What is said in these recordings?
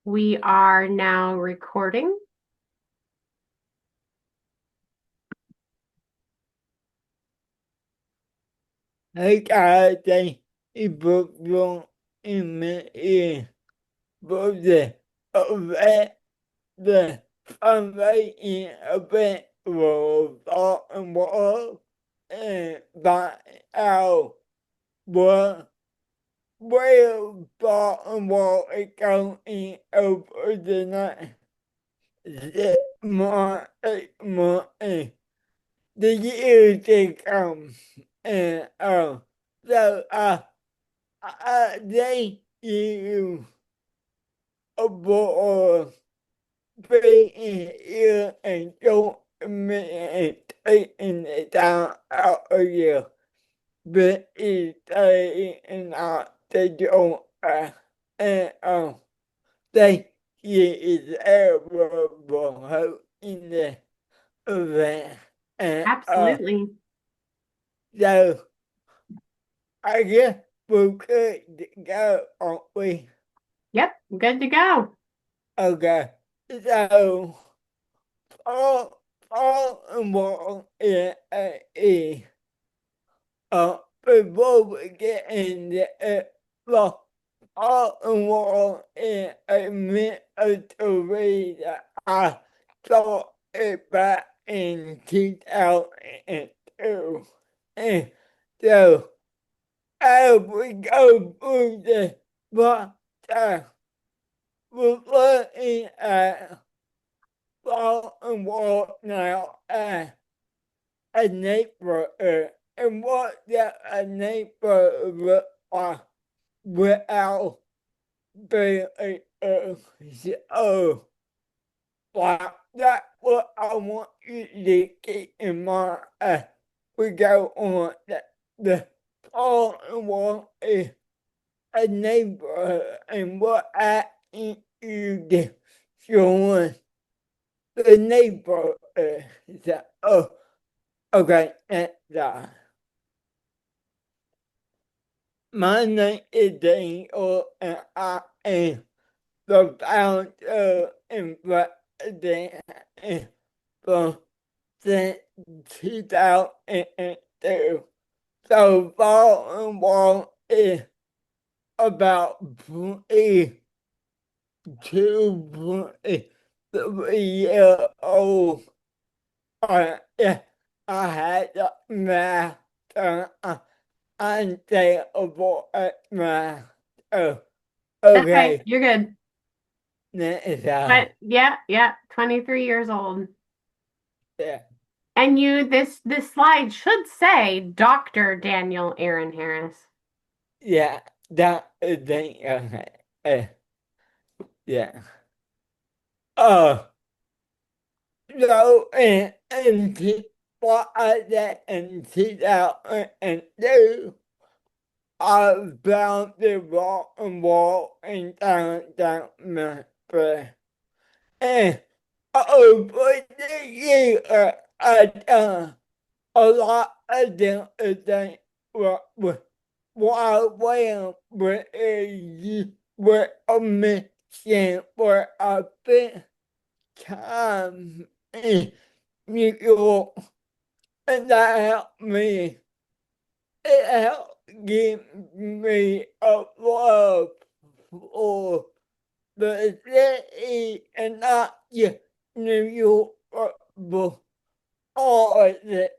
We are now recording. Hãy cả đây ibu yung ime vô đề ở vẽ về phong vẽ ở bên vô đó bộ và ao bộ bơi bỏ bộ câu ở bên này dễ mà the you think so they you avoid being and don't taking it down out of you, but it's taking out the don't and they is able in the event and Absolutely. so I guess we're good to go, aren't we? Yep, good to go. Okay. So all involved in before we get into it, well, all involved in a military that I saw it back in 2002. And so as we go through the process, we're looking at all involved now as a neighborhood and what that a neighborhood look like without being so wow, that's what I want you to keep in mind as we go on the all involved is a neighborhood and what I need you to join the neighborhood. So, okay, and my name is Daniel, and I am the founder and president from since 2002. So, Fall and Wall is about 23 years old. Yeah, I had math. I'm terrible at math. Oh, That's okay. okay. You're good. That is But yeah, 23 years old. yeah, And this slide should say Dr. Daniel Aaron Harris. yeah, that is the uh, yeah. Oh, so what I did in 2002, I found the rock and wall and down my brain. And over the year, I done a lot of different things while with a mission for a bit time in New York, and that helped me. It helped give me a love for the city and not just New York, but all of the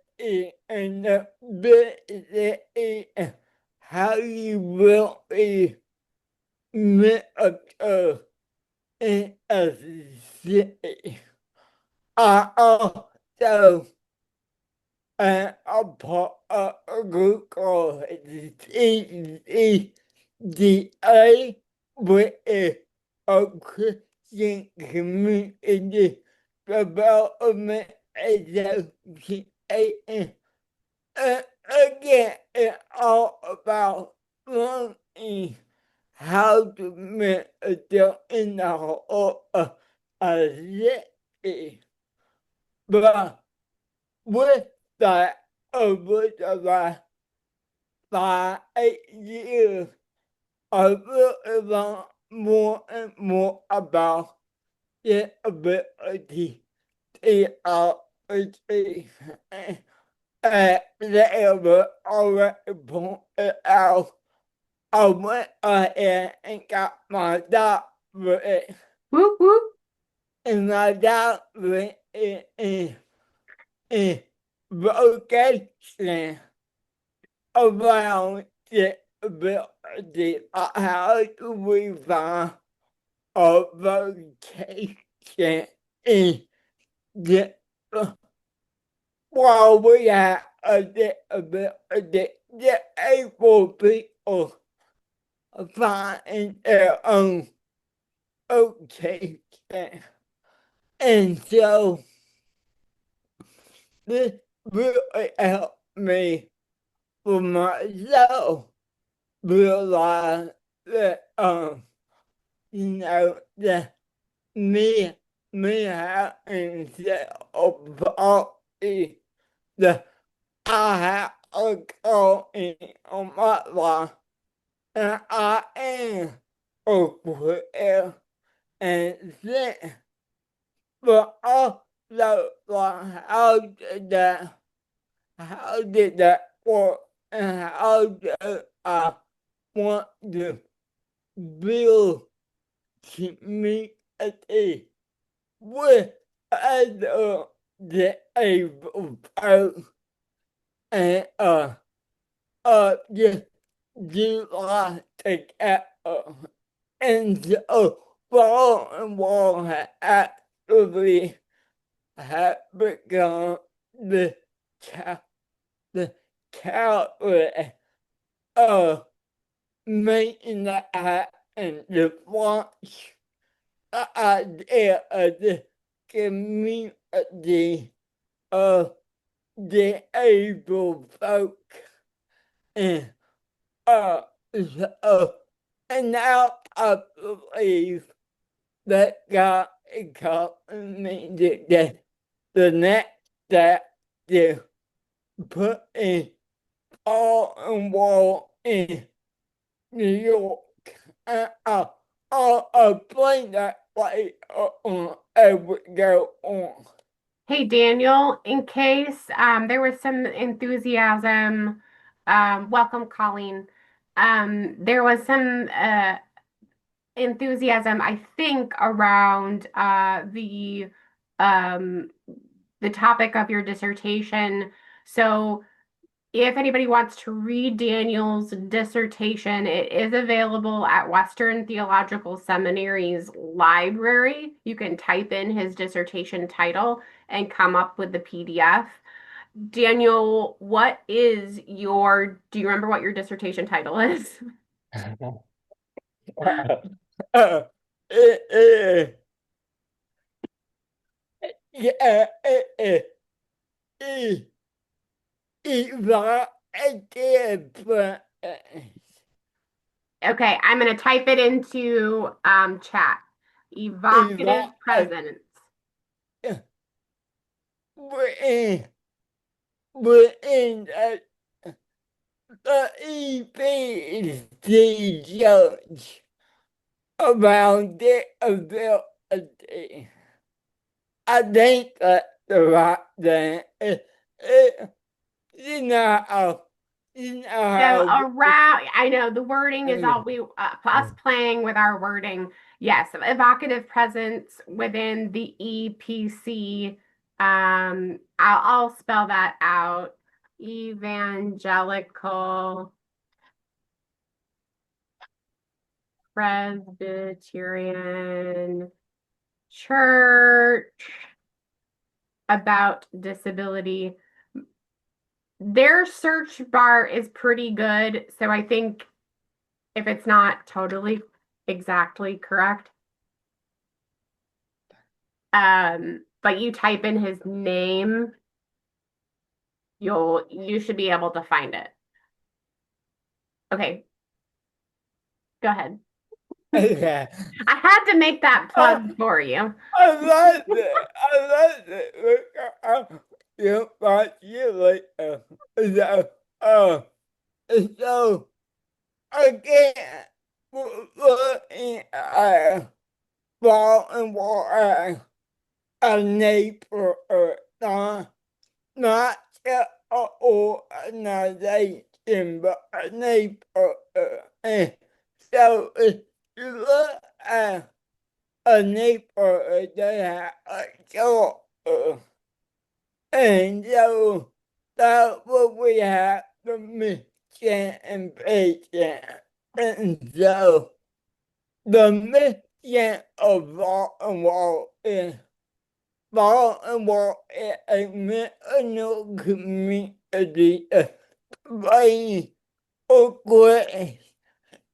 and the city and how you will be met in a city. I also a part of a group called CEDA, which is a Christian Community Development Association. And again, it's all about learning how to make a difference in the whole of a city. But with that, over the last 5, 8 years, I really learned more and more about the ability to achieve. They were already pointed out. I went ahead and got my doctorate, Whoop whoop. and my doctorate in vocation around the ability of how to refine a vocation in the while we have the ability to able people find their own vocation. And so this really helped me for myself realize that that me having self-authority, that I have a calling on my life, and I am a prayer and sin. But also, like, how did that work, and how do I want to build community with other disabled folks and just do life together. And so Paul and Wall had actually had become the ca- the catalyst of making that happen. The launch the idea of the community of disabled folk. And uh, so, and now I believe that God is calling me to the next step to put in Paul and Wall in New York. And I'll explain that later on as we go on. Hey Daniel, in case there was some enthusiasm, welcome Colleen. There was some enthusiasm, I think, around um, the topic of your dissertation. So if anybody wants to read Daniel's dissertation, it is available at Western Theological Seminary's library. You can type in his dissertation title and come up with the PDF. Daniel, do you remember what your dissertation title is? uh, uh, yeah, evocative, Okay, I'm going to type it into chat. Evocative evocative, presence. within the EPC judge around the ability. I think that the right thing you know how, you know So how, around, I know the wording is all we us playing with our wording. Yes, evocative presence within the EPC. I'll spell that out. Evangelical Presbyterian Church about disability. Their search bar is pretty good, so I think if it's not totally exactly correct, but you type in his name, you should be able to find it. Okay, go ahead. yeah. I had to make that I, plug for you. I love it. I love it. Look, you got you later. So, uh, so again, looking at volunteer a neighbor, not an organization, but a neighbor. And so if you look at a neighbor, they have a shelter. And so that's what we have the mission and vision. And so the mission of Baltimore is Baltimore is a mental community playing a great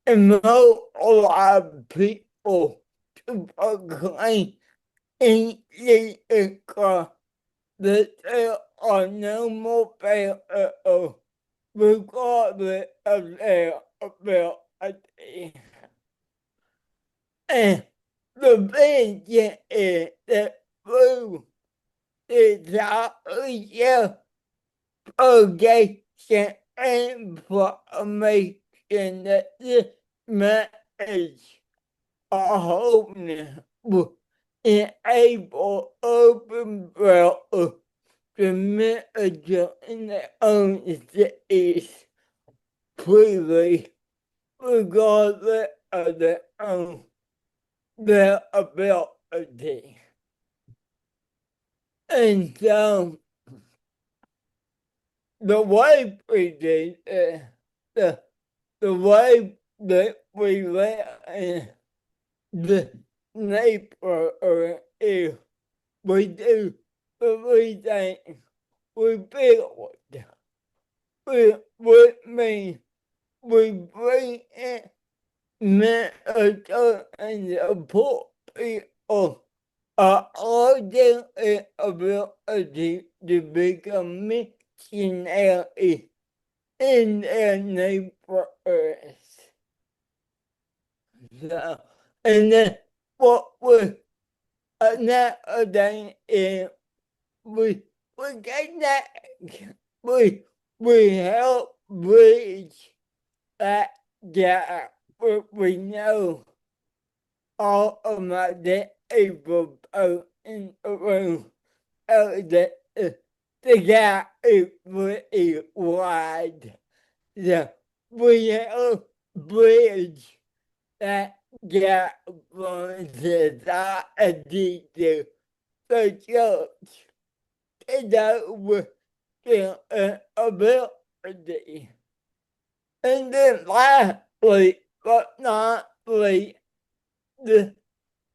and mobilize people to proclaim in the that there are no more failures regardless of their ability. And the vision is that through the propagation and information that this message of wholeness will enable urban dwellers to manage in their own cities freely, regardless of their ability. And so the way we did the way that we live in the neighborhood is we do everything we build. Which means we bring in mental and support people all their ability to become missionaries in their neighborhoods. So, and then what we another thing is we get that we help bridge that gap. We know all of my disabled people in the room that the gap is pretty wide. So we help bridge that gap from society to the church and that with their ability. And then lastly, but not least, the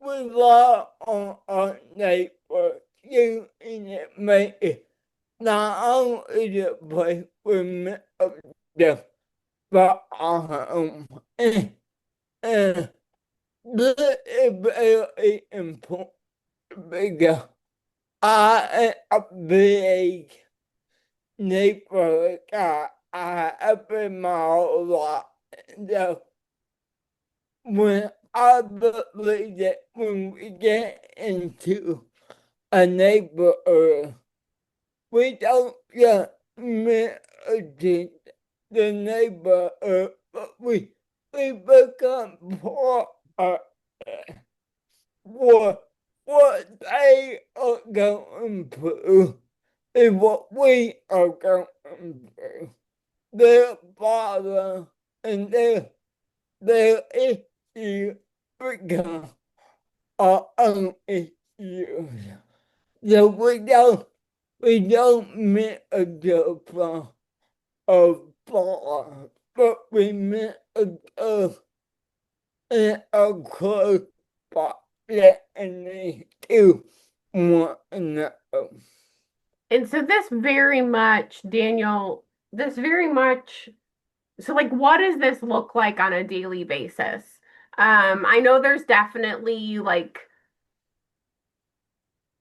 we rely on our neighbor using it make it not only the place we met them, but our home. And this is very important because I am a big neighborhood guy. I have been my whole life. So when I believe that when we get into a neighborhood, we don't just manage the neighborhood, but we become part of it. What they are going through is what we are going through. Their father and their issue become our own issues. So we don't meet a girl from a bar, but we met a girl in a close proximity to one another. And so this very much, Daniel, this very much, so like what does this look like on a daily basis? I know there's definitely like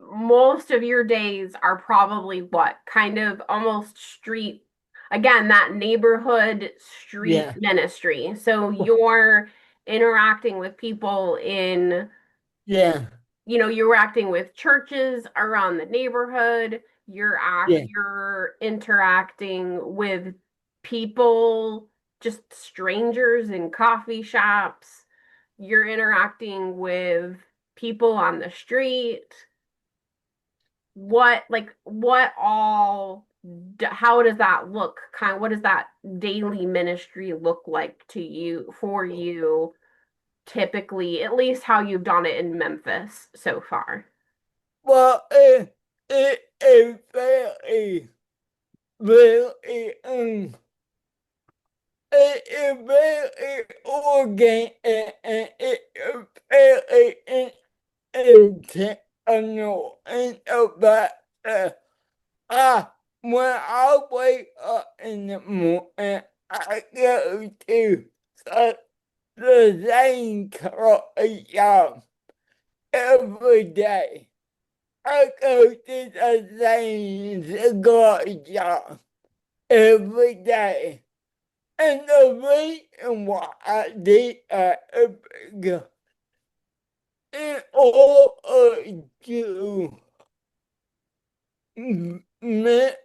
most of your days are probably what kind of almost street, again, that neighborhood street Yeah, ministry. So you're interacting with people in, yeah, you're acting with churches around the neighborhood. yeah, You're interacting with people just strangers in coffee shops. You're interacting with people on the street. What all, how does that look? Kind of, what does that daily ministry look like to you, for you, typically, at least how you've done it in Memphis so far? Well, it is very, very, it is very organic and it is very intentional in about I when I wake up in the morning, I go to the, the same coffee shop every day. I go to the same cigar shop every day. And the reason why I did that is because in order to minister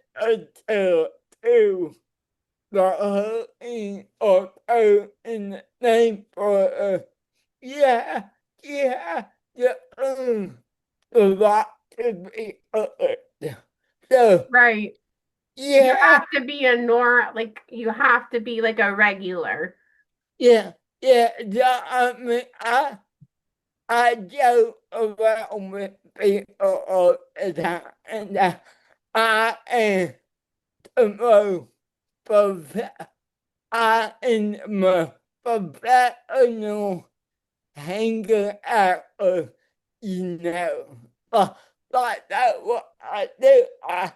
to the hurting or pain in the neighborhood, yeah, yeah, yeah, the right to be heard. So, Right. You yeah, have to be a like you have to be like a regular. yeah, yeah, yeah, I mean, I joke around with people all the time, and I am the most I am the most professional hanging out with, you know. But that's what I do. I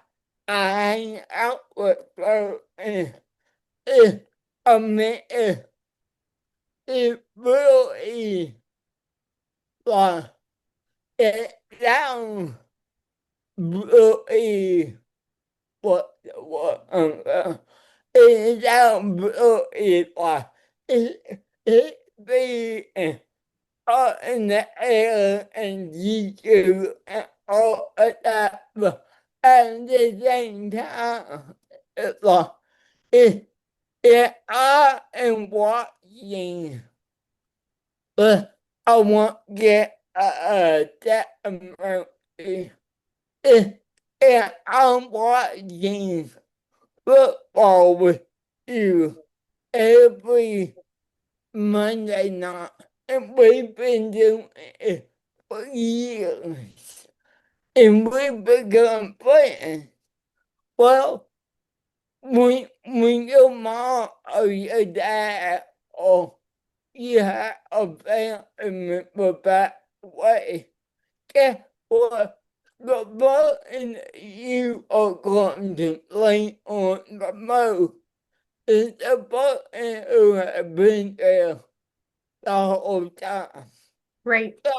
hang out with her, and it, I mean, it really, like, it sounds really it sounds really like it up in the air and YouTube and all of that, but at the same time, it's like I am watching, but I want to get that emotion. If, if I'm watching football with you every Monday night, and we've been doing it for years, and we've become friends. Well, when your mom or your dad or you have a family member that way, guess what? The button you are going to play on the most is the button who has been there the whole time. Right. So,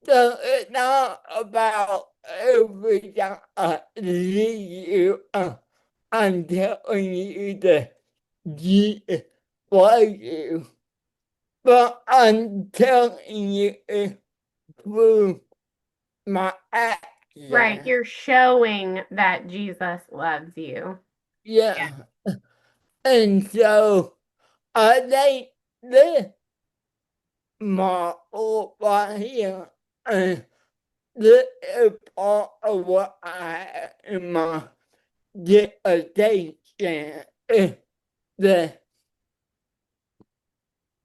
so it's not about every time I see you, I'm telling you to get for you, but I'm telling you through my Right. action. You're showing that Jesus loves you. Yeah. Yeah. And so I think this model right here, and this is part of what I have in my dissertation, is that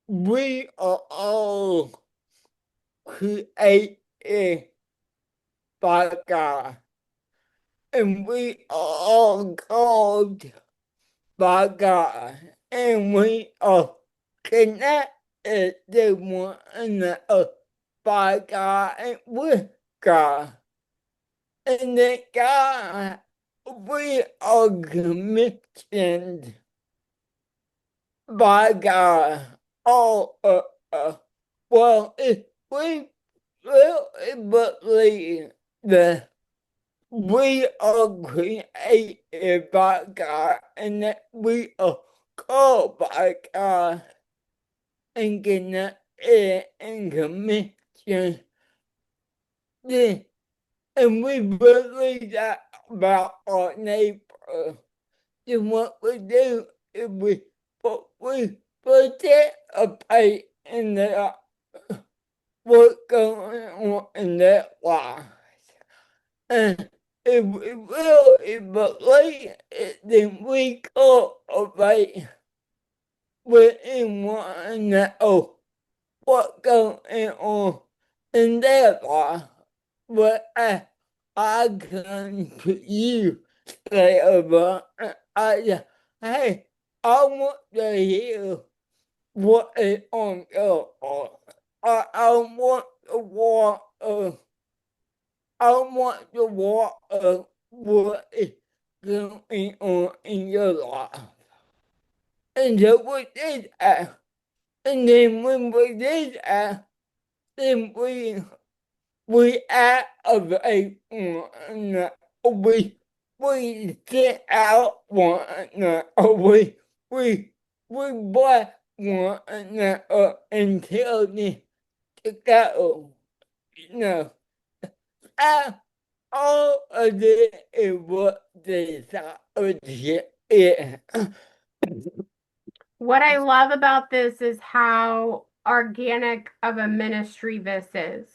we are all created by God, and we are all called by God, and we are connected to one another by God and with God. And that God, we are commissioned by God. All of us. Well, if we really believe that we are created by God and that we are called by God and connected and commissioned, then and we believe that about our neighbor, then what we do is but we participate in the what's going on in their lives. And if we really believe it, then we cultivate within one another what's going on in their life. But I come to you later, I hey, I want to hear what is on your heart. I want to walk. I want to walk. What is going on in your life, and so we did that. And then when we did that, then we activate one another. We get out one another. We bless one another until they go. You know, I, all of this is what discipleship is. What I love about this is how organic of a ministry this is.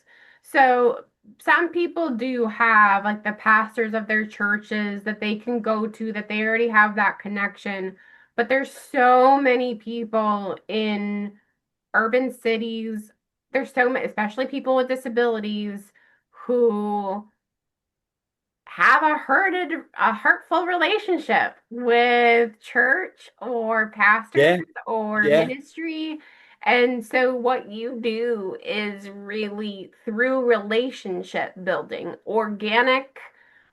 So, some people do have like the pastors of their churches that they can go to, that they already have that connection. But there's so many people in urban cities. There's so many, especially people with disabilities, who have a hurtful relationship with church or pastors Yeah, or yeah, ministry. And so what you do is really through relationship building, organic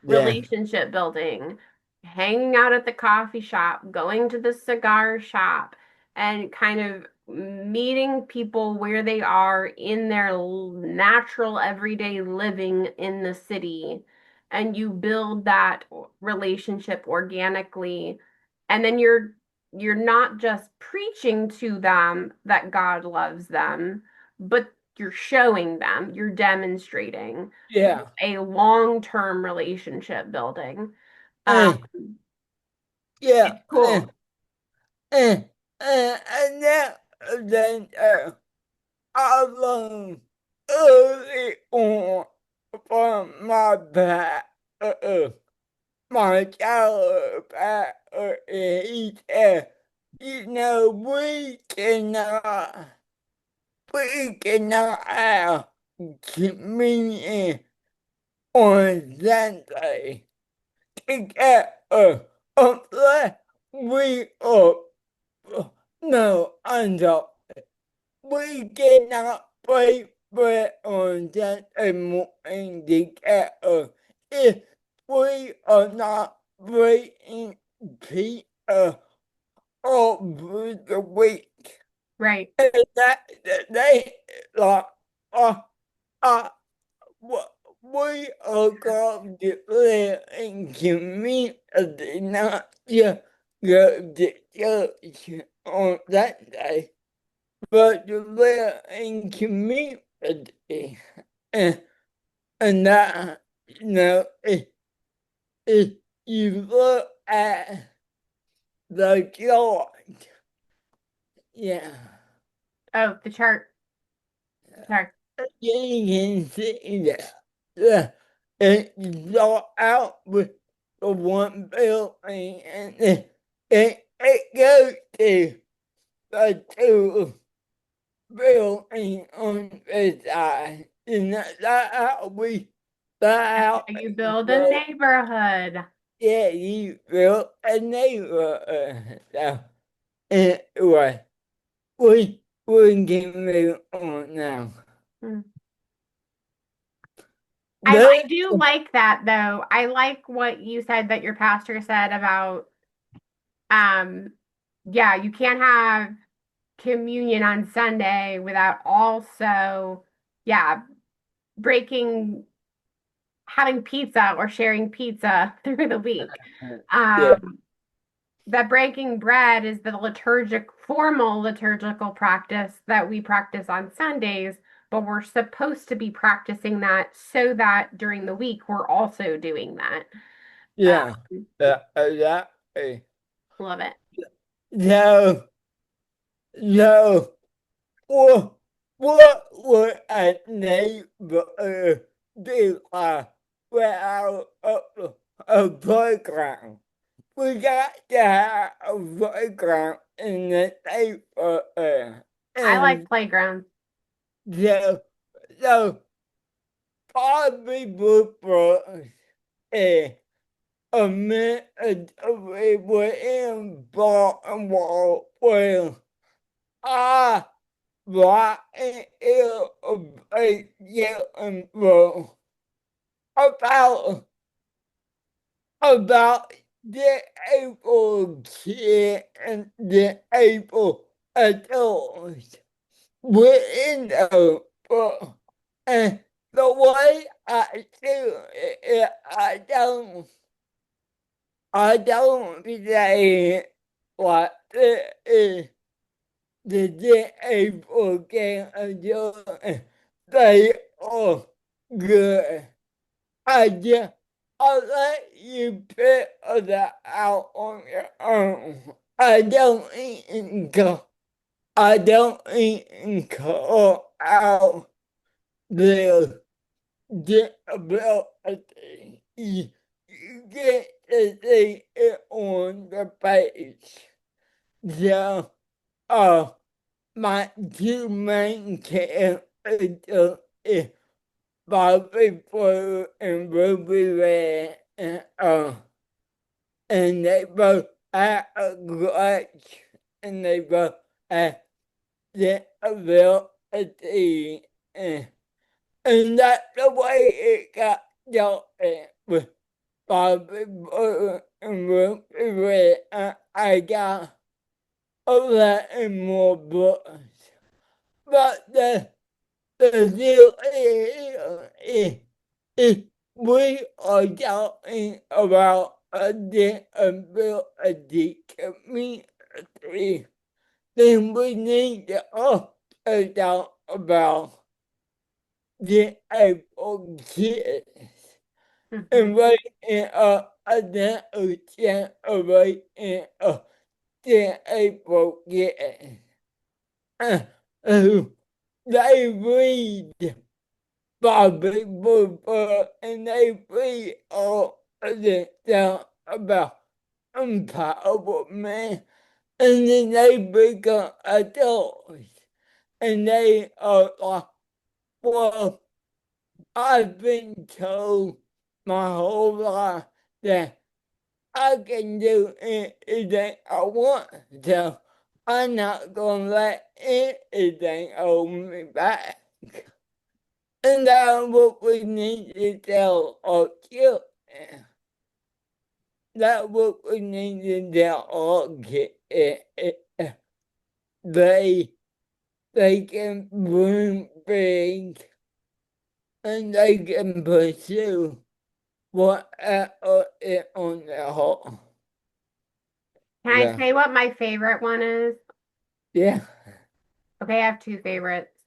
yeah, relationship building, hanging out at the coffee shop, going to the cigar shop, and kind of meeting people where they are in their natural everyday living in the city, and you build that relationship organically, and then you're not just preaching to them that God loves them, but you're showing them, you're demonstrating yeah. a long-term relationship building. Uh, yeah. It's cool. And then I learned early on from my childhood he said, you know, we cannot have communion on Sunday together unless we are, no, I'm sorry. We cannot play bread on Sunday morning together if we are not breaking pizza over the week. Right. And that they like uh uh we are going to live in community, not just go to church on that day, but to live in community. And, and that, you know, if you look at the chart, yeah, Oh, the chart. Sorry. you can see that. Yeah, it start out with the one building and it goes to the two building on the side. And that's how that's how You it build a goes. neighborhood. Yeah, you built a neighborhood. So anyway, we can move on now. Hmm. I But do like that though. I like what you said, that your pastor said about um yeah, you can't have communion on Sunday without also, yeah, breaking, having pizza or sharing pizza through the week. yeah, Um, that breaking bread is the formal liturgical practice that we practice on Sundays, but we're supposed to be practicing that so that during the week we're also doing that. yeah, Um, exactly. love it. So. So, what, what would a neighbor do without a playground? We got to have a playground in the neighborhood. I like And playgrounds. so, so probably for a minute away within Baltimore where I writing a yelling about about disabled kids and disabled adults within the book. And the way I do it, I don't say what it is the disabled can adult. They are good. I I'll let you figure that out on your own. I don't even call out the disability. You get to see it on the page. So, uh, my two main characters is Bobby Blue and Ruby Red, and they both have a grudge, and they both have the ability, and that's the way it got started with Bobby Blue and Ruby Red. I got 11 more books, but the deal is we are talking about a disability community, then we need to also talk about disabled kids Hmm. and right in another generation of disabled kids. Uh, they read Bobby Booper and they read all of the stuff about empowerment and then they become adults and they are like, well, I've been told my whole life that I can do anything I want, so I'm not gonna let anything hold me back. And that's what we need to tell our children. That's what we need to tell our kids. They, they can dream big and they can pursue whatever is on their heart. Can I Yeah. say what my favorite one is? Yeah. Okay, I have two favorites.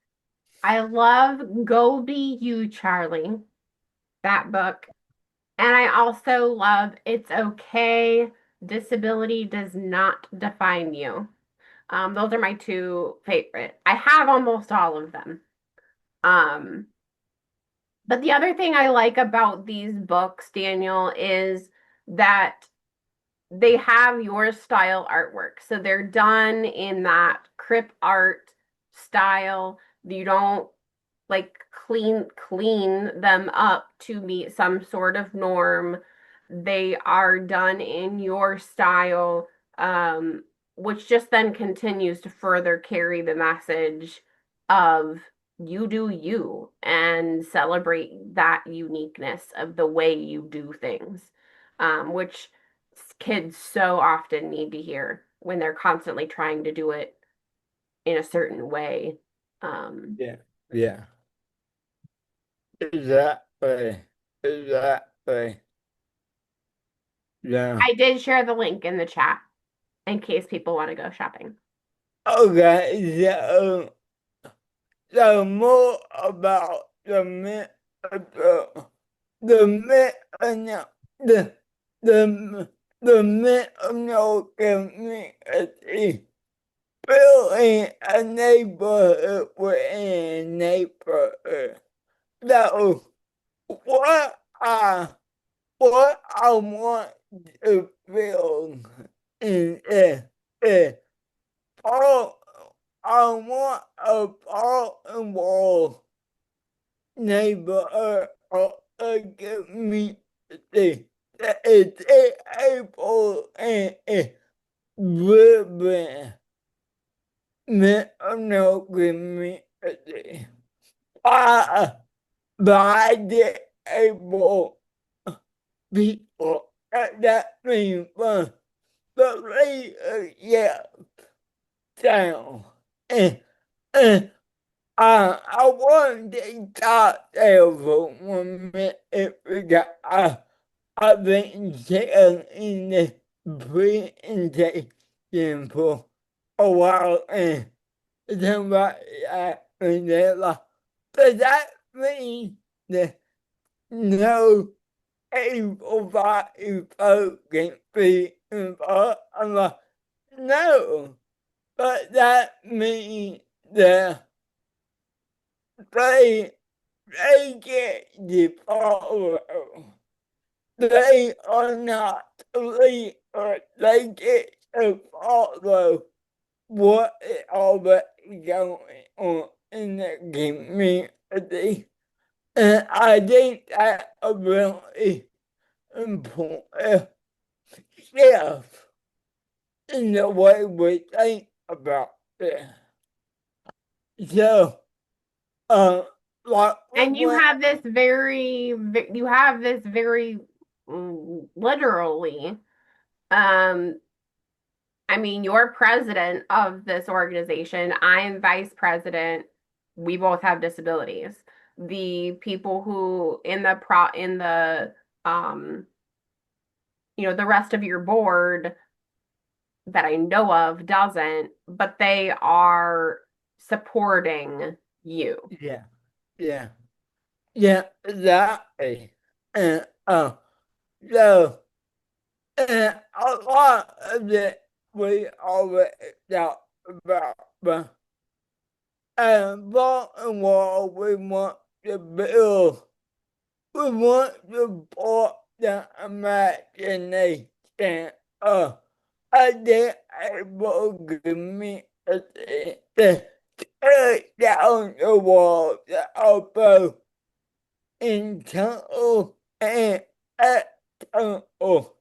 I love Go Be You, Charlie, that book. And I also love It's Okay, Disability Does Not Define You. Those are my two favorite. I have almost all of them. Um, but the other thing I like about these books, Daniel, is that they have your style artwork. So they're done in that crip art style. You don't like clean them up to meet some sort of norm. They are done in your style, which just then continues to further carry the message of you do you and celebrate that uniqueness of the way you do things, which kids so often need to hear when they're constantly trying to do it in a certain way. Um, Yeah. Yeah. Exactly. Exactly. Yeah. I did share the link in the chat in case people want to go shopping. Okay, so more about the myth and the the the myth community. building a neighborhood within a neighborhood. So what I want to build is all I want a Baltimore neighborhood or a community that is able and is vibrant mental community. By by the able people that means but yeah down and I want to talk there for 1 minute because I've been sitting in the presentation for a while and somebody asked me that like, does that mean that no able-bodied folk can be involved? I'm like, no, but that means that they they get the power. They are not leaders. They get to follow what is already going on in the community. And I think that a really important shift in the way we think about it. So, uh, like And you when have this you have this very literally, um, I mean, you're president of this organization. I am vice president. We both have disabilities. The people who in the um, the rest of your board that I know of doesn't, but they are supporting you. yeah, yeah, yeah, exactly. And so a lot of it we already talked about, but Baltimore, we want to put the imagination of a disabled community to tear down the walls that are both internal and external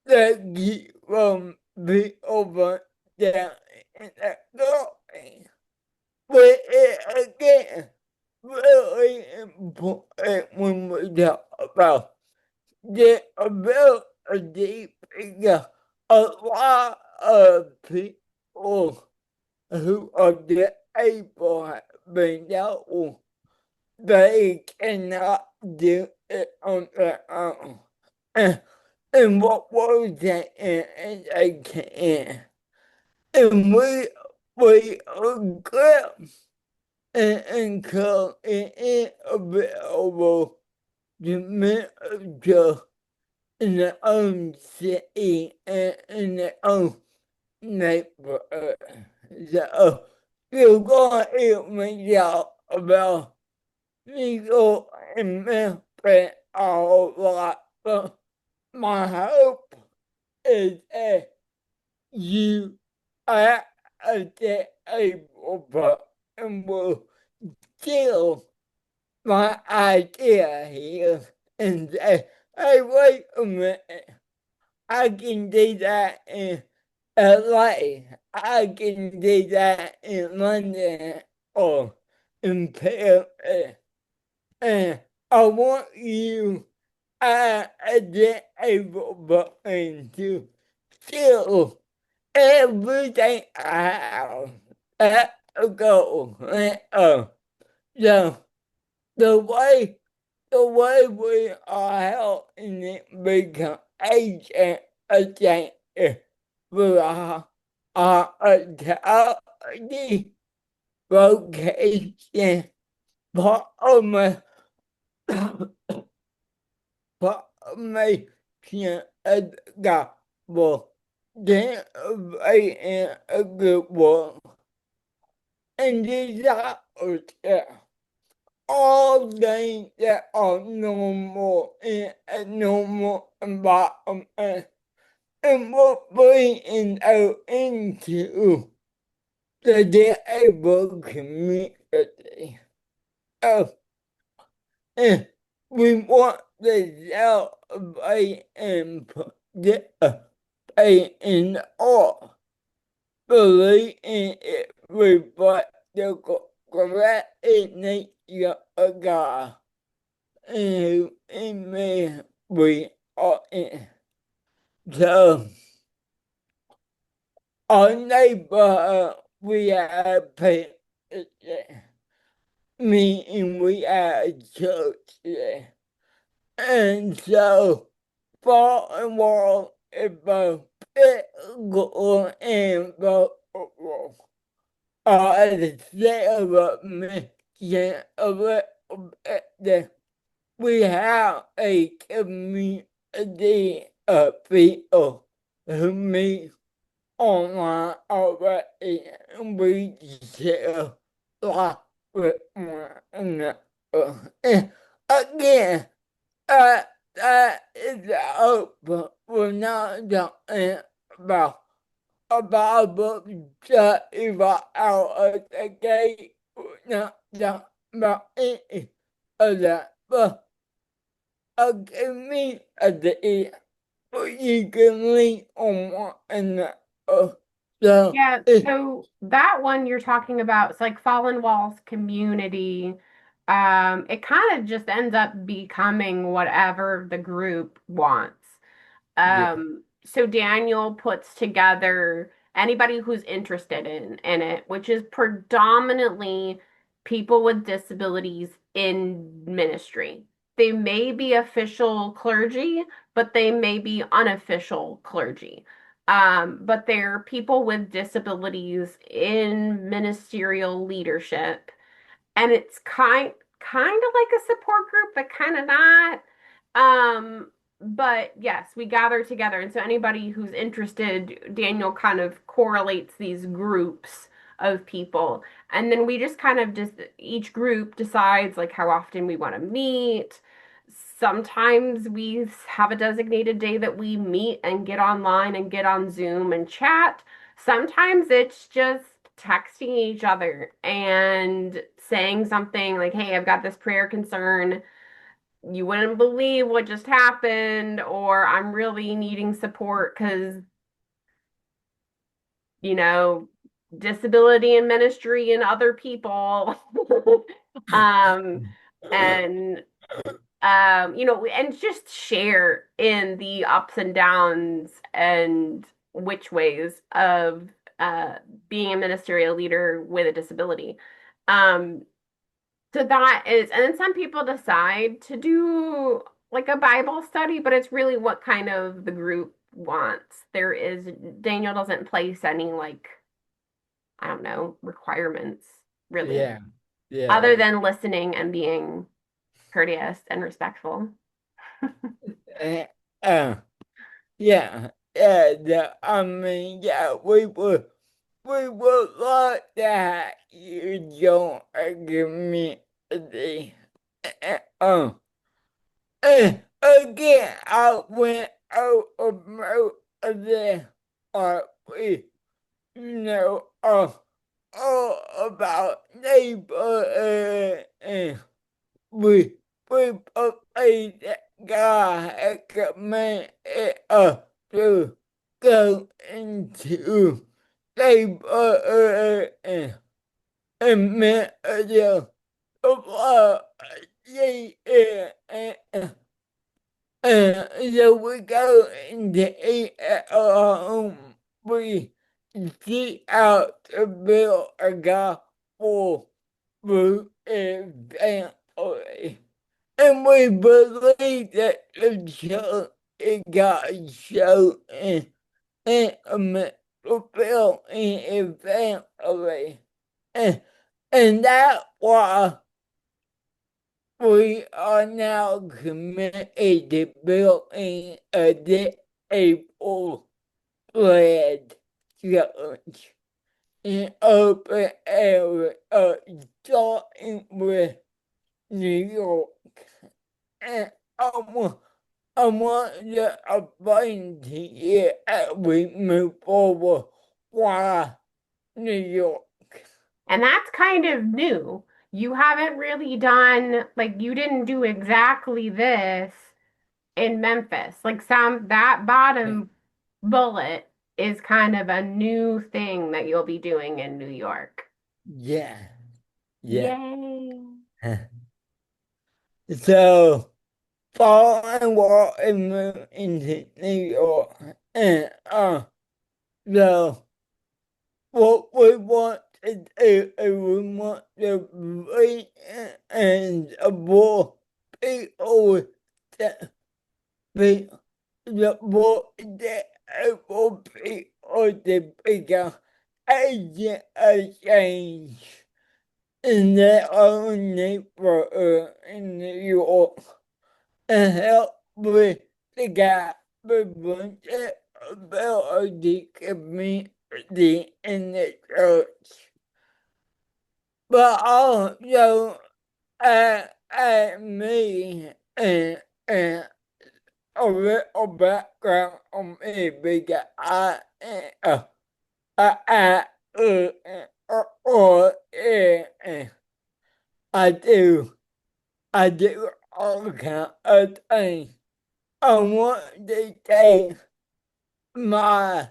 that keep from being over down in the building. But it again, really important when we talk about the ability because a lot of people who are disabled have been told they cannot do it on their own. And, and what we're saying is they can. And we agree and come in available to minister in their own city and in their own neighborhood. So you're going to hear me talk about legal and mental a whole lot, but my hope is that you are able and will steal my idea here and say, hey, wait a minute, I can do that in LA, I can do that in London or in Paris, and I want you as able button to steal everything I have. Let go. So the way we are helping it become agent again for our authority vocation proclamation of the gospel. then in a good work and desires that all things that are normal in a normal environment and will bring out into the disabled community. Oh, and we want to celebrate and participate in art, believe in it reflects the correct nature of God and who in me we are in. So, our neighborhood, we have people meeting, we have a church there. And so, for a while, it's both physical and virtual. The development a little bit that we have a community of people who meet online already and we share life with one another. And again, uh, that is open. We're not talking about a Bible study about out of the gate. We're not talking about any of that. But a community you can lean on one another. So, Yeah, so that one you're talking about, it's like Fallen Walls community. It kind of just ends up becoming whatever the group wants. yeah, So Daniel puts together anybody who's interested in it, which is predominantly people with disabilities in ministry. They may be official clergy, but they may be unofficial clergy. But they're people with disabilities in ministerial leadership, and it's kind of like a support group, but kind of not. But yes, we gather together, and so anybody who's interested, Daniel kind of correlates these groups of people, and then we just kind of just each group decides like how often we want to meet. Sometimes we have a designated day that we meet and get online and get on Zoom and chat. Sometimes it's just texting each other and saying something like, hey, I've got this prayer concern. You wouldn't believe what just happened, or I'm really needing support because, you know, disability and ministry and other people. um, and and just share in the ups and downs and which ways of uh, being a ministerial leader with a disability. Um, so that is, and then some people decide to do like a Bible study, but it's really what kind of the group wants. Daniel doesn't place any like, I don't know, requirements really, yeah, yeah. other than listening and being courteous and respectful. Uh, uh, yeah, I mean, yeah, we would like that you join a community. Um, again, I went out about the we all about neighborhood and we believe that God has commanded us to go into neighborhood and minister of so we go into eat at our home. We seek out to build a gospel through a family. And we believe that the church is God's show and intimate fulfilled in a family. And, and that's why we are now committed to building a disabled red challenge in open area, starting with New York. And I want to explain to you as we move forward why New York. And that's kind of new. You haven't really done, like, you didn't do exactly this in Memphis. Like, that bottom bullet is kind of a new thing that you'll be doing in New York. Yeah, yeah. Yay. So, fall and walk and move into New York. And, so what we want to do is we want to bring and support people that be support the able people to become agent of change in their own neighborhood in New York and help with the gap between the ability community and the church. But also, me and a little background on me because I, or, I do. I do all kind of things. I want to take my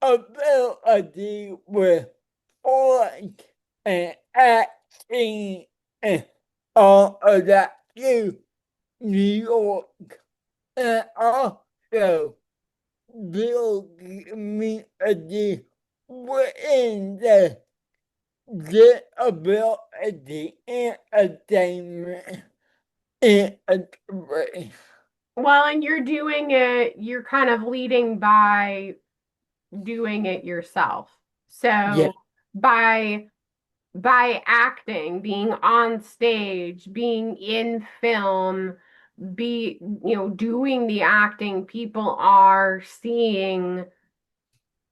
ability with voice and acting and all of that to New York and also build community within the disability entertainment industry. Well, and you're doing it, you're kind of leading by doing it yourself. Yeah, So by by acting, being on stage, being in film, doing the acting, people are seeing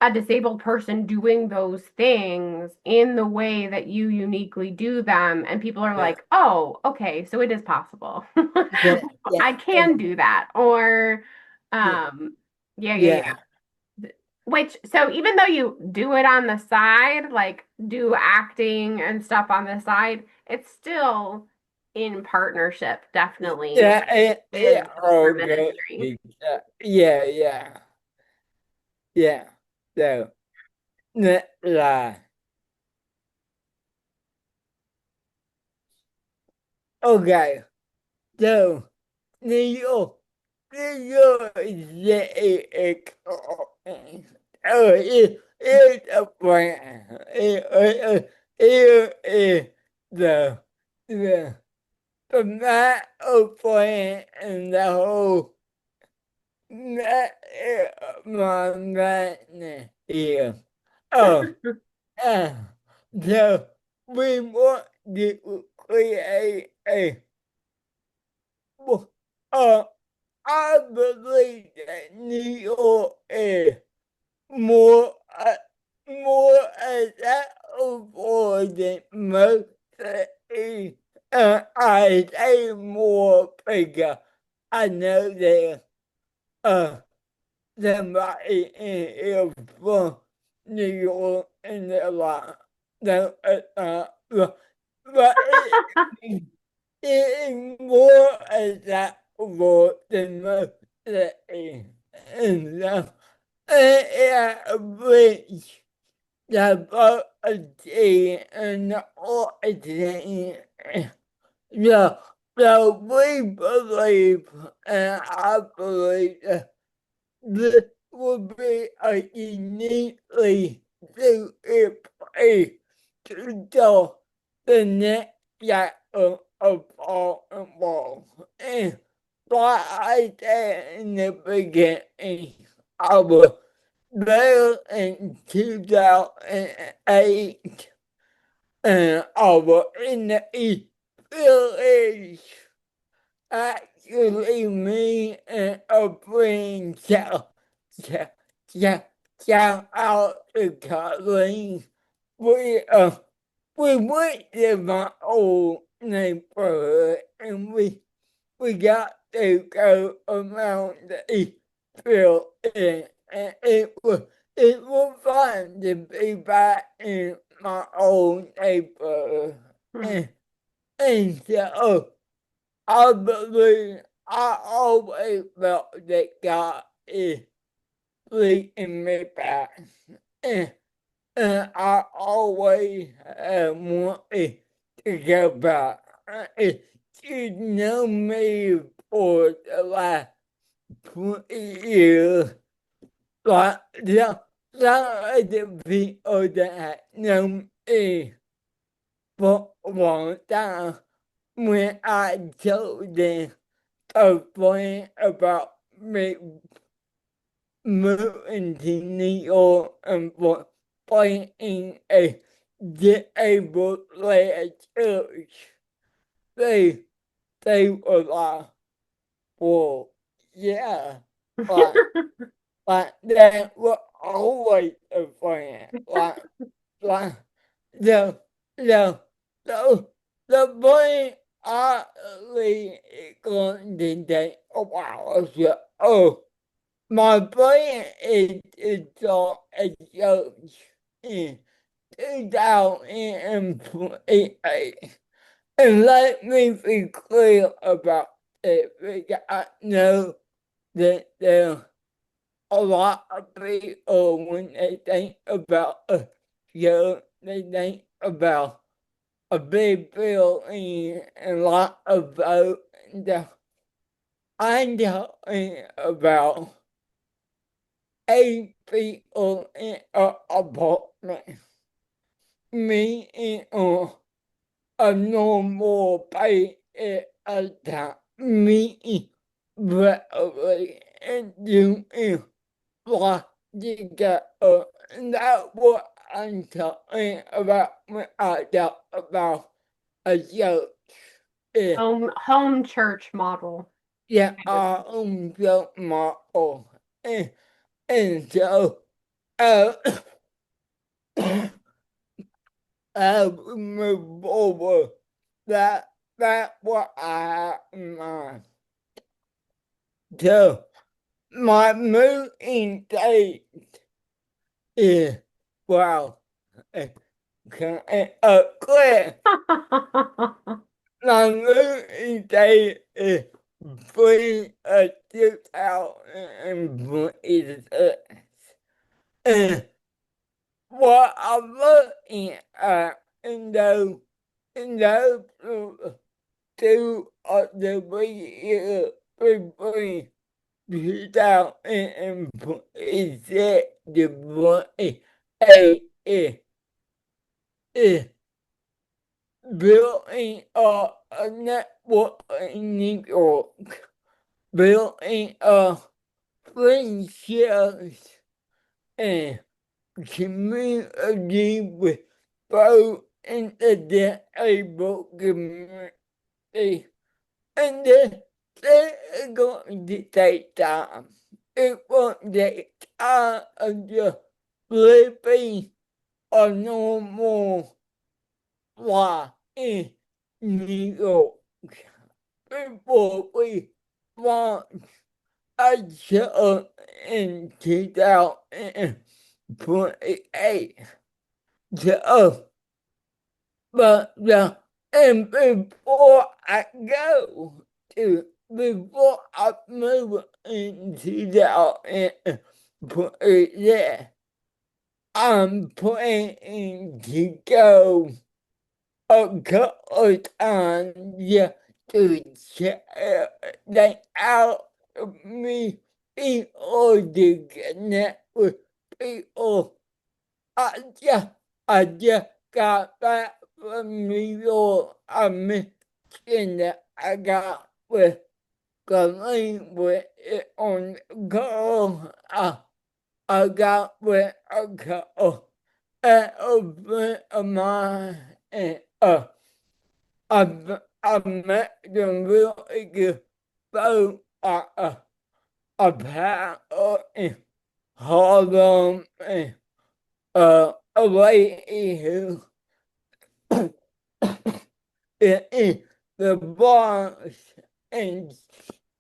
a disabled person doing those things in the way that you uniquely do them. And people are yeah, like, oh, okay, so it is possible. yeah, yeah, I can do that. Or, yeah, yeah, yeah, yeah, yeah. Which, so even though you do it on the side, like do acting and stuff on the side, it's still in partnership, definitely, yeah, with all your good. ministry. Yeah, yeah, yeah. So, like, okay, so New York, New York is oh, it's a brand. It is the the map of brand and the whole that is my madness here. Oh, uh, so we want to create a uh, I believe that New York is more more adaptable than most cities. I say more because I know that somebody in here from New York and they're like, no, but it is more adaptable than most cities. And which the poverty and the autism. Yeah, so we believe, and I believe that this would be a uniquely suited place to tell the next chapter of all involved. And like I said in the beginning, I was there in 2008, and I was in the East Village. Actually, me and a friend, shout, shout out to Colleen. We we went to my old neighborhood and we got to go around the field and it was fun to be back in my old neighborhood. Hmm. And, and so I believe I always felt that God is leading me back. And, and I always wanted to go back. And you know me for the last 20 years. Like, some of the people that know me for a long time, when I told them a friend about me moving to New York and for playing a disabled led church, they they were like, well, yeah, like that was always a friend. Like the the the the boy actually going to date a while ago. Oh, my boy is on a church in 2028. And let me be clear about it because I know that there a lot of people when they think about a show, they think about a big building and a lot of votes. I'm talking about 8 people in an apartment, meeting on a normal pay at a time, meeting regularly and doing what you got. And that's what I'm talking about when I talk about a joke. Yeah, Home church model. yeah, Kind of. I joke model. And, and so, uh, as we move forward, that's what I have in mind. So, my moving date is, wow, can clear. My moving date is free 2026. And what I'm looking at in those two of the years between 2026 to 28 is building a network in New York, building a friendships and community with both in the disabled community. And they're going to take time. It won't take time of just living a normal life in New York before we launch a show in 2028. So, but and before I go before I move into the yeah, I'm planning to go a couple of times yeah, to check that out me people to connect with people. I just got back from New York. I mentioned that I got with Colleen with it on the call. I got with a couple and a friend of mine and I met them really good both apparently Harlem, and a lady who in the Bronx, and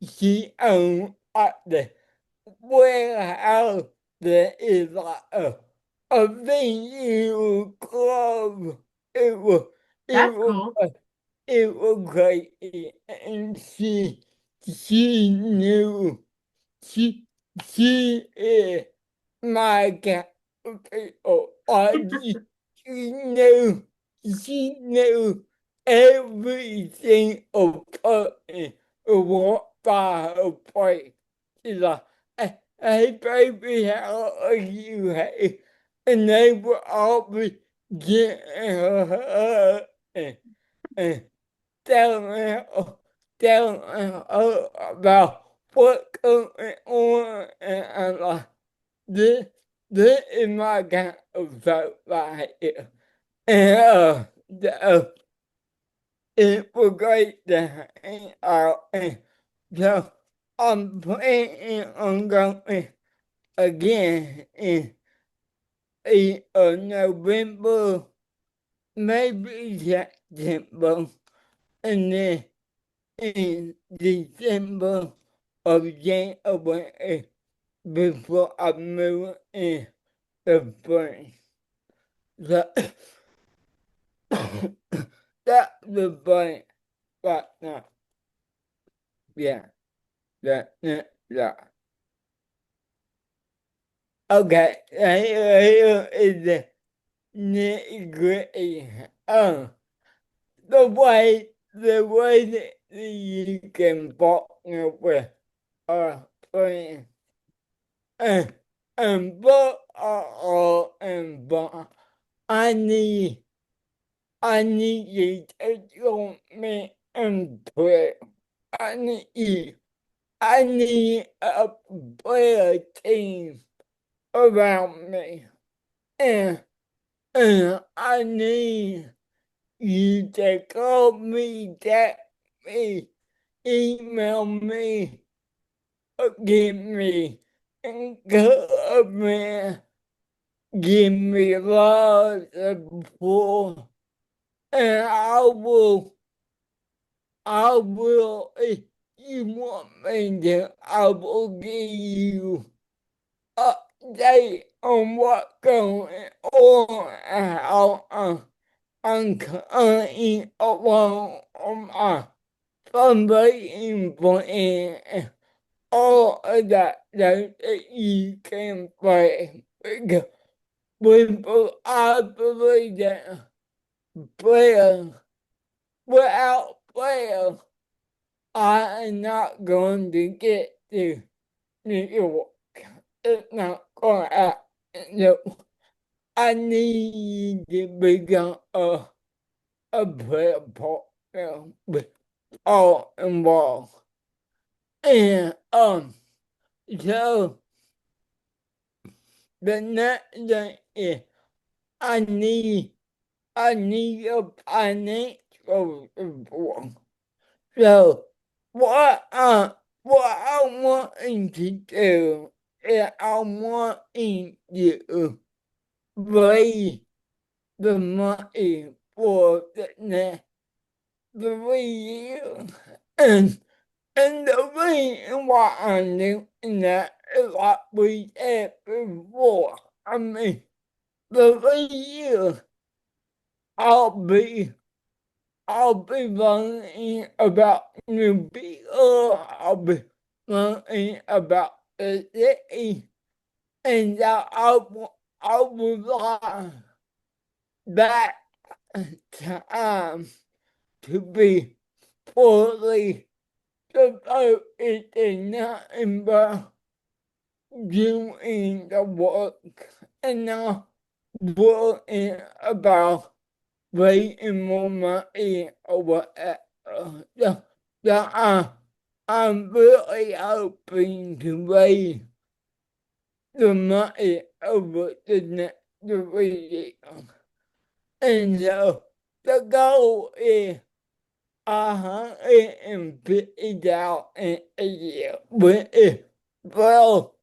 she owned the warehouse that is like a venue club. It was it That's was cool. it was great, and she knew she she is my cat. Okay, oh, she knew everything about me who walked by her place. She's like, hey baby, how are you? Hey, and they would always get her and telling telling her about what going on, and I'm like, this, this is my kind of vote right here. And it was great to hang out. And so I'm planning on going again in November, maybe September, and then in December of January before I move in the spring. So that's the point right now. Yeah, that. Okay, here is the nitty gritty. The way that you can partner with our friends and but but I need you to join me and play. I need you. I need a player team around me. And, and I need you to call me, text me, email me, or give me encouragement, give me love and support, and if you want me to, I will give you update on what's going on and how I'm currently along on my fundraising plan and all of that that you can play. Because I believe that players, without players, I am not going to get to New York. It's not going to happen. No, I need to become a player partner with all involved. And so the next thing is I need I need a financial support. So what uh what I want to do is I want to raise the money for the next 3 years. And and the reason why I'm doing that is like we said before. I mean, the 3 years I'll be I'll be learning about new people. I'll be learning about the city, and that I would like that time to be fully devoted to nothing but doing the work and not worrying about raising more money or whatever. So, I'm really hoping to raise the money over the next 3 years. And so the goal is 150,000 a year, which is well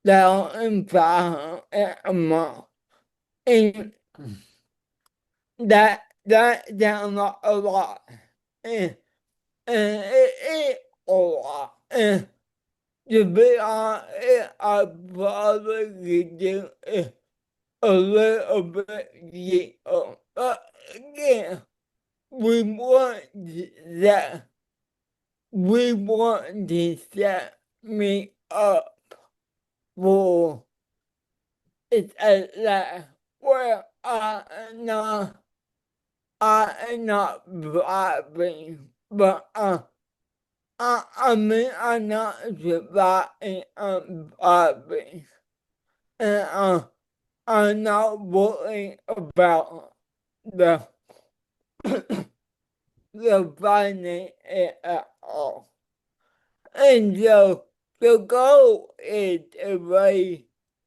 1,500 a month. And that sounds like a lot. And, and it a lot. And to be honest, I probably could do it a little bit cheaper. But again, we want that. We want to set me up for it's like where I am not bribing, but I mean I'm not surviving, I'm bribing, and I'm not worrying about the the finance at all. And so the goal is to raise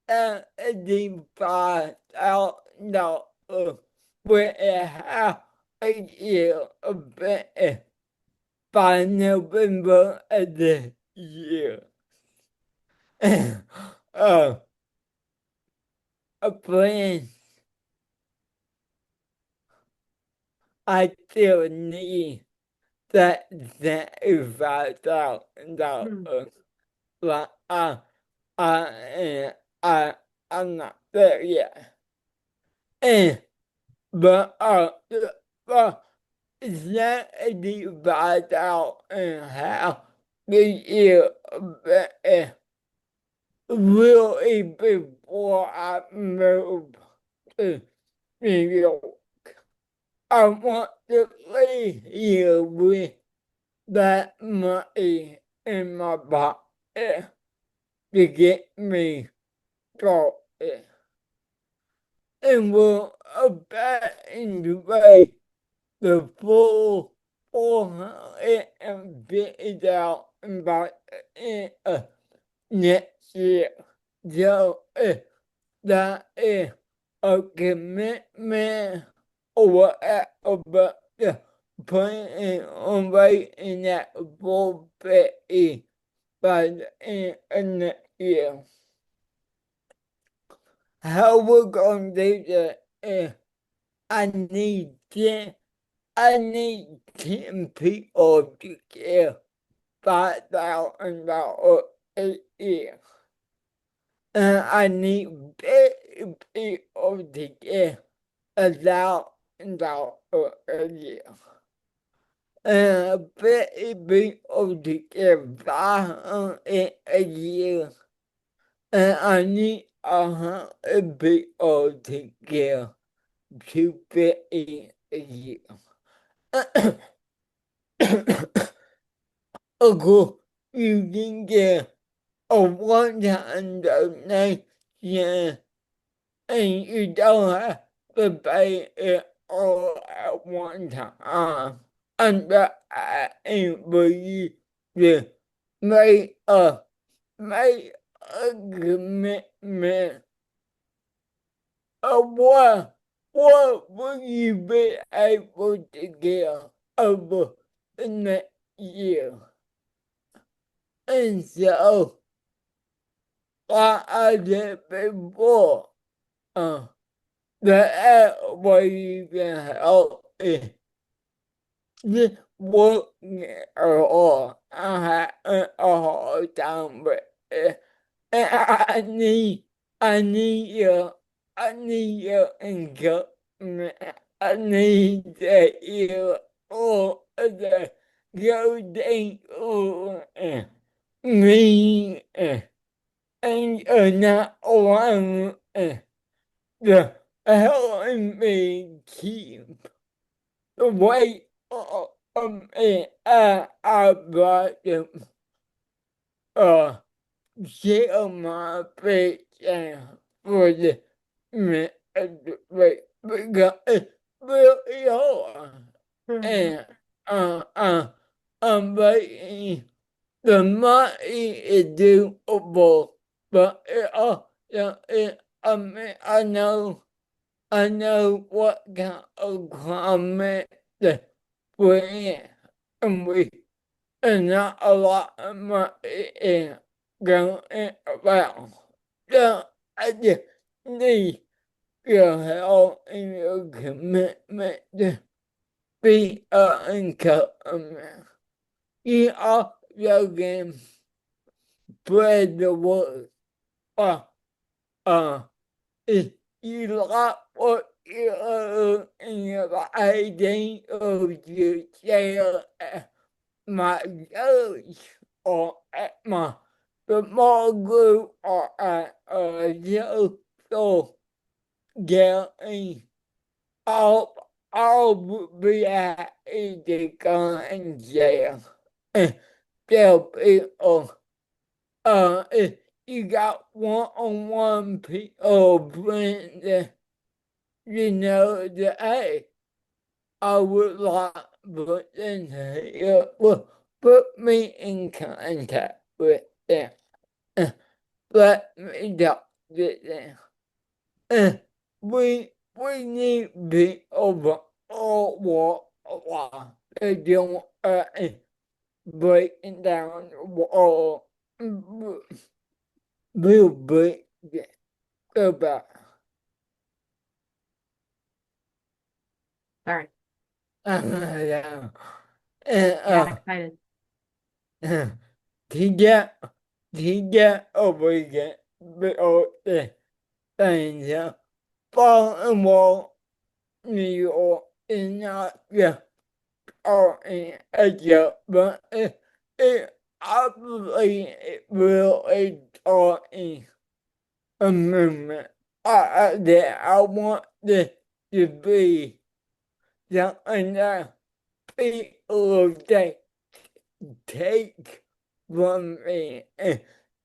$85,000 with a half a year event by November of this year. uh, a plan I still need that Hmm. $75,000. But I, I, I'm not there yet. And, but, but it's not 85 and how the year really before I moved to New York. I want to leave here with that money in my pocket to get me started. And we'll evaluate the full 450,000 by next year. So if that is a commitment or whatever, but the plan on raising that 450 by the end of next year. How we're going to do that is I need 10, I need 10 people to give $5,000 a year. And I need 50 people to give $1,000 a year. And 50 people to give 500 a year. And I need 100 people to give 250 a year. Of course, you can get a one-time donation and you don't have to pay it all at one time. And that I ain't for you to make a make a commitment of what will you be able to get over the next year. And so, like I said before, the way you can help is just working hard. I had a hard time with it. And I need your encouragement. I need to hear all of the good things me and not alone the helping me keep the weight of me. I brought them share my passion for the because it's really hard. Mhm. And I'm waiting. The money is doable, but I mean, I know what kind of climate we're in, and and not a lot of money is going around. So I just need your help and your commitment to be an encouragement. You also can spread the word. Uh, uh, if you like what you heard in your ID or you share my church or at my football group or at a youth store gathering, I'll, I'll be happy to come and share and tell people. If you got one-on-one people friends that you know that hey, I would like for them to well, put me in contact with them. Uh, Let me talk to them. Uh, we need people from all walks of life to do breaking down the wall. We'll break about. Sorry. Yeah. Got excited. Thì ra over the thing yeah. Baltimore, New York is not just in a job, but I believe it really starting a movement. That I want this to be something that people take from me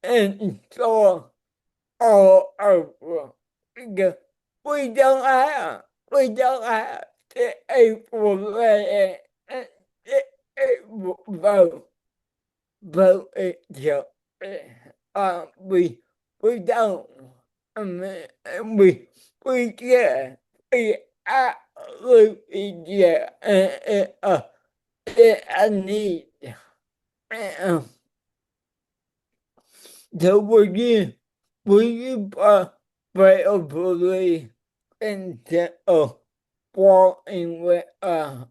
and so all over. Because we don't have the April vote itself. We don't. I mean, we yeah, we absolutely yeah, I need. Uh, so would you probably into walking with or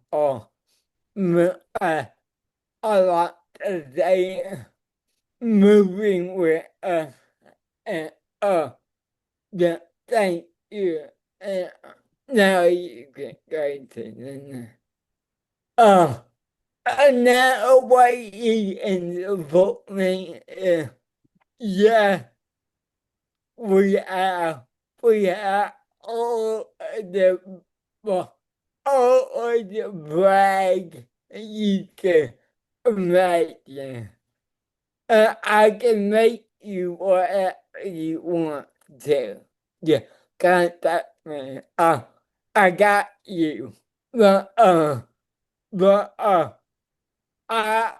uh, I like to say moving with and yeah, thank you. Uh, Now you can go to the uh another way you can vote me yeah. We have all the well, all of the brag you can imagine. I can make you whatever you want to. Yeah, contact me. I got you. But but I I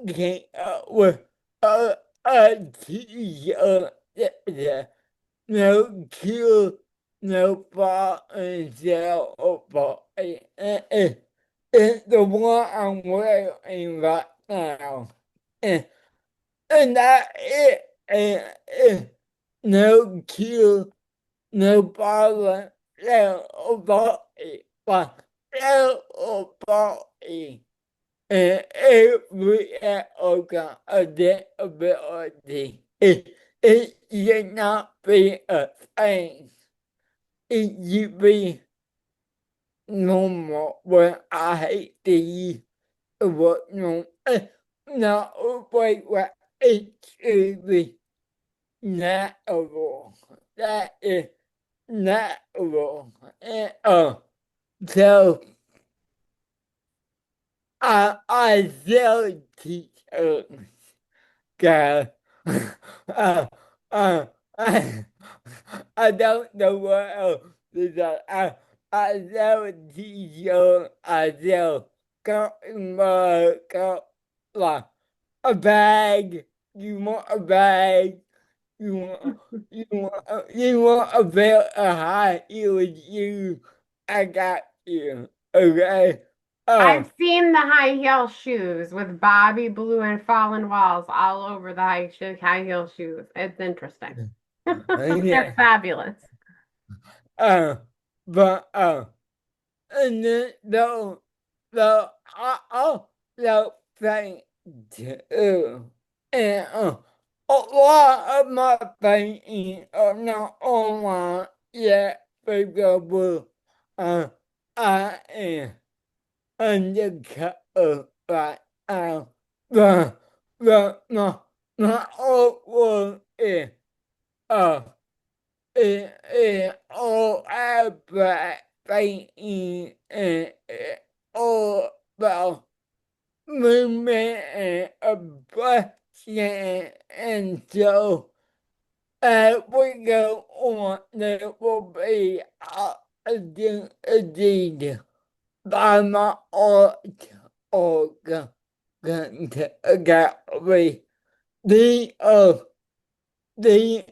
came up with a t-shirt. Yeah. No kill, no bar and sell or it's the one I'm wearing right now. And, and that it. No kill, no bar, no body, but no body. And every organ a disability. It should not be a thing. It should be normal. When I hate to use the word normal. No, wait, what it should be natural. That is natural. And, so I sell t-shirts. God. uh, uh, I, I don't know what else to say. I sell a t-shirt. I sell cotton bud, like a bag. You want a bag? You want you want a pair of high heel shoes? I got you. Okay. Uh, I've seen the high heel shoes with Bobby Blue and Fallen Walls all over the high heel shoes. It's interesting. They're Yeah. fabulous. Uh, but and then the the thing too, and a lot of my paintings are not online yet because uh I am undercover right now. The my artwork is uh all about painting and all about movement and abstraction, and so we go on there will be a deed by my art organ gallery. They are the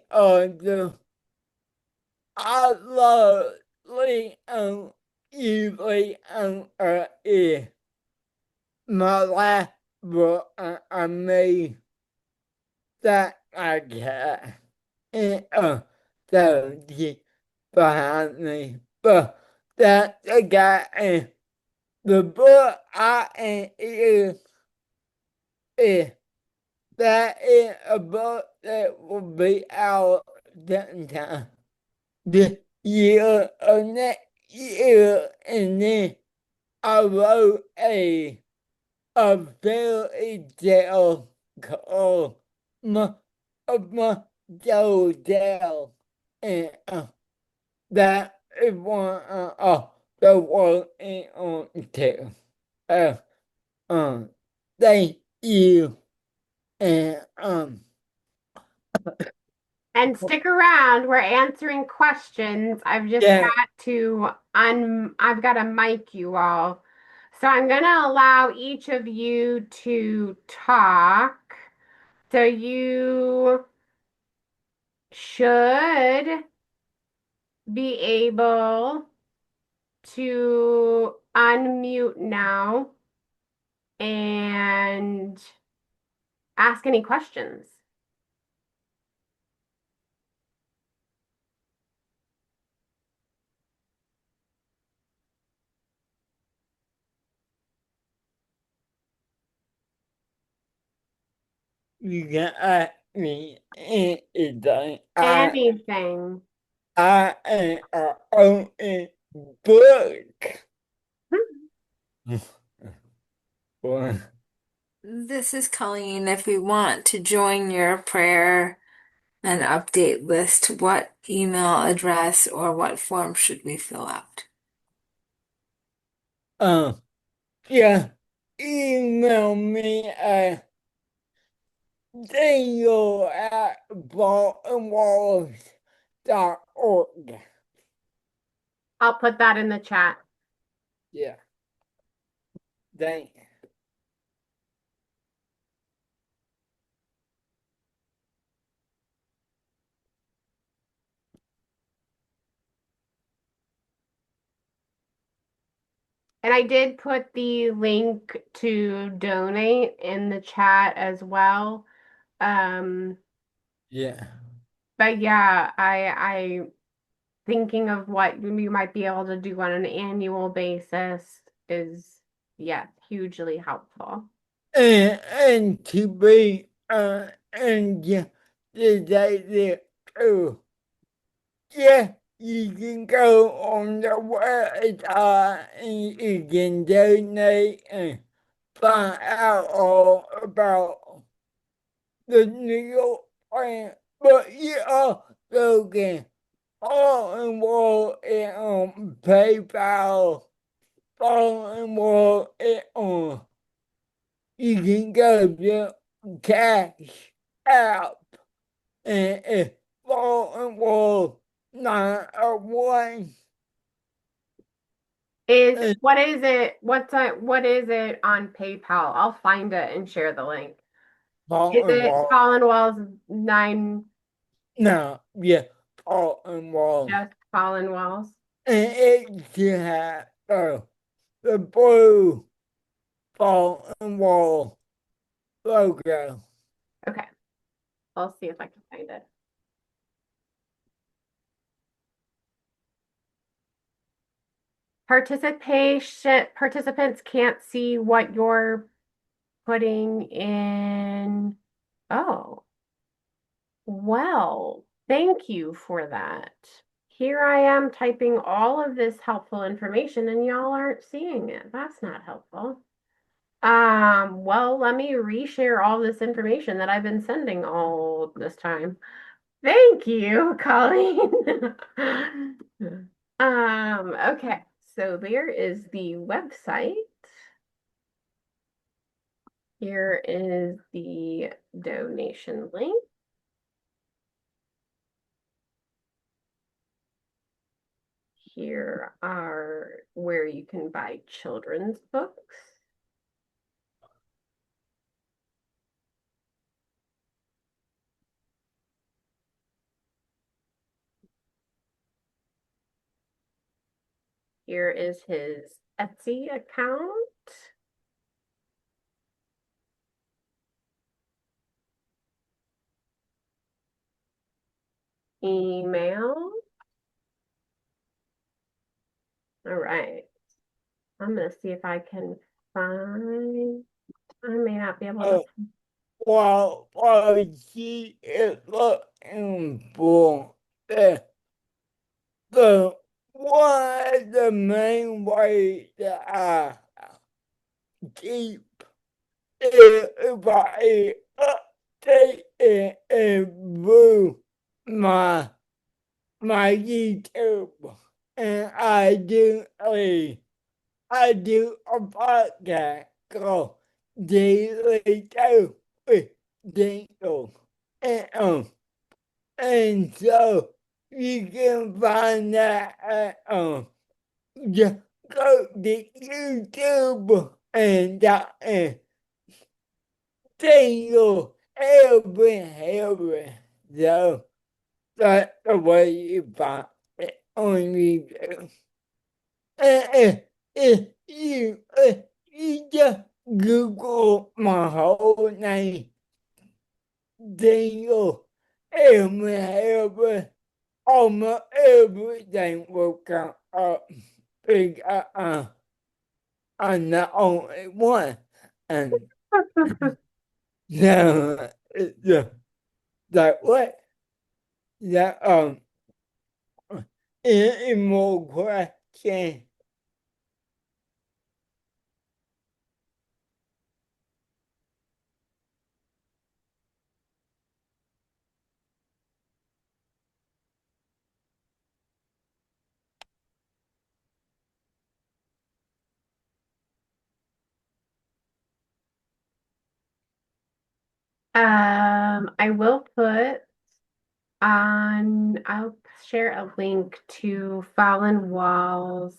I love usually is my last book I made that I got and so behind me. But that the guy and the book I is that is a book that will be out sometime this year or next year, and then I wrote a fairy tale called my my Dale, and that is one of the one in on too. Uh, um, thank you, and And stick around. We're answering questions. I've just yeah, got to I've got to mic you all. So I'm going to allow each of you to talk. So you should be able to unmute now and ask any questions. you can ask me anything. Anything. I am a open book. Well, This is Colleen. If we want to join your prayer and update list, what email address or what form should we fill out? um, yeah, email me at daniel@baltimores.org. I'll put that in the chat. Yeah, thank And I did put the link to donate in the chat as well. Um, yeah. but yeah, I thinking of what we might be able to do on an annual basis is, yeah, hugely helpful. And to be and yeah, the day too. Yeah, you can go on the website and you can donate and find out all about the new plan. But you also can all enroll it on PayPal, all enroll it on. You can go to Cash App and all enroll 901. Is what is it? What is it on PayPal? I'll find it and share the link. Is Paul and it Wall. Colin Wells 9 No, yeah, Paul and Wall. just Colin Wells? And it should have the blue Paul and Wall logo. Okay, I'll see if I can find it. participants can't see what you're putting in. Oh, well, thank you for that. Here I am typing all of this helpful information and y'all aren't seeing it. That's not helpful. Well, let me reshare all this information that I've been sending all this time. Thank you, Colleen. Okay, so there is the website. Here is the donation link. Here are where you can buy children's books. Here is his Etsy account. Email. All right. I'm going to see if I can find, I may not be able to. While she is looking for the one of the main ways that I keep everybody updated and through my YouTube, and I do a podcast called Daily Tale with Daniel, and and so you can find that at just go to YouTube and Daniel every. So that's the way you find it on YouTube. If you just Google my whole name, Daniel every, almost everything will come up because I'm the only one. And so that what that any more questions? I will put I'll share a link to Fallon Wall's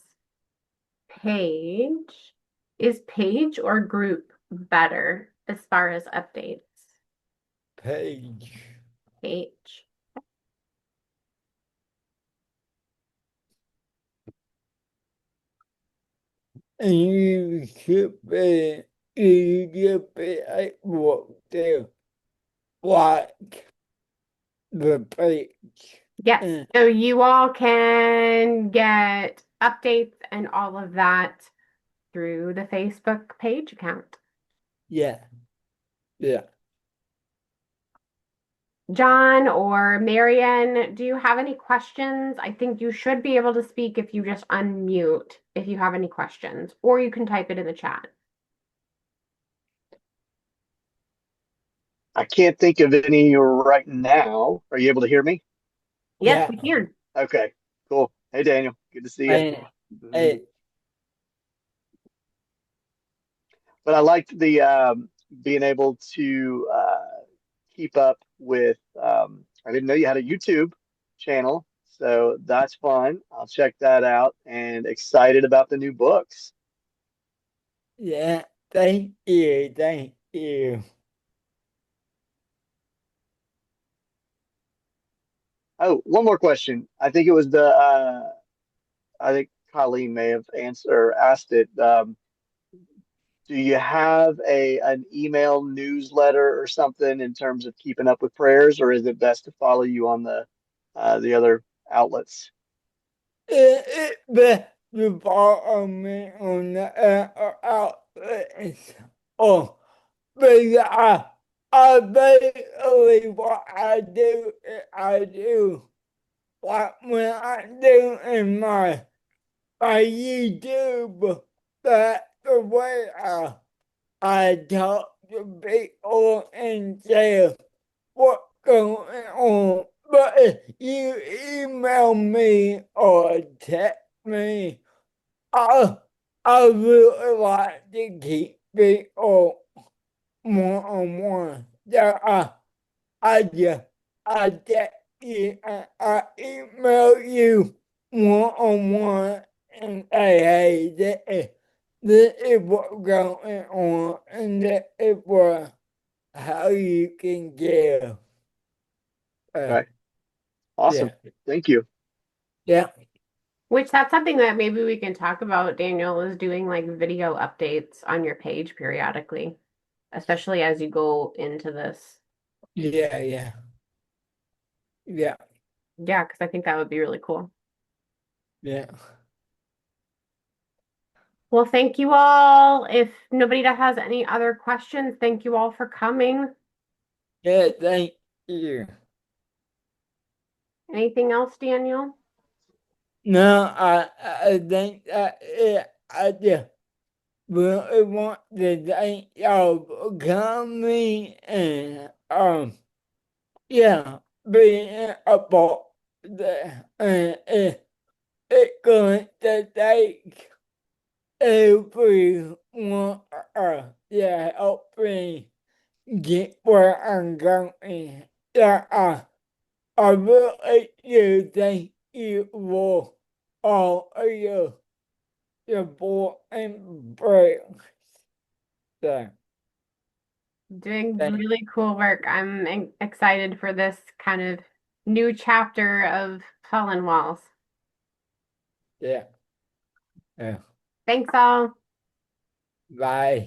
page. Is page or group better as far as updates? Page. Page. And you should be able to like the page. Yes. So you all can get updates and all of that through the Facebook page account. Yeah. Yeah. John or Marian, do you have any questions? I think you should be able to speak if you just unmute if you have any questions, or you can type it in the chat. I can't think of any right now. Are you able to hear me? Yes, Yeah. we can. Okay, cool. Hey, Daniel. Good to see you. And But I liked the being able to keep up with. I didn't know you had a YouTube channel, so that's fun. I'll check that out and excited about the new books. yeah, thank you. Thank you. Oh, one more question. I think it was I think Colleen may have answered or asked it. Do you have an email newsletter or something in terms of keeping up with prayers, or is it best to follow you on the other outlets? you follow me on the outlets. Oh, but I basically what I do is I do like when I do in my YouTube, that's the way I talk to people and say what's going on. But if you email me or text me, I I really like to keep people one on one. So I text you and I email you one on one and say, hey, this is what's going on and this is what how you can give. Uh, Okay. Awesome. yeah, Thank you. yeah, Which that's something that maybe we can talk about, Daniel, is doing like video updates on your page periodically, especially as you go into this. yeah, yeah, Yeah, because I think that would be really cool. yeah. Well, thank you all. If nobody that has any other questions, thank you all for coming. Yeah, thank you. Anything else, Daniel? No, I think that I just really want to thank y'all for coming and yeah, being a part of that. And it's going to take everyone yeah, help me get where I'm going. Yeah, I really do thank you for all of your support and prayers. So, Doing thank really cool work. I'm excited for this kind of new chapter of Fallen Walls. yeah, yeah. Thanks all. Bye.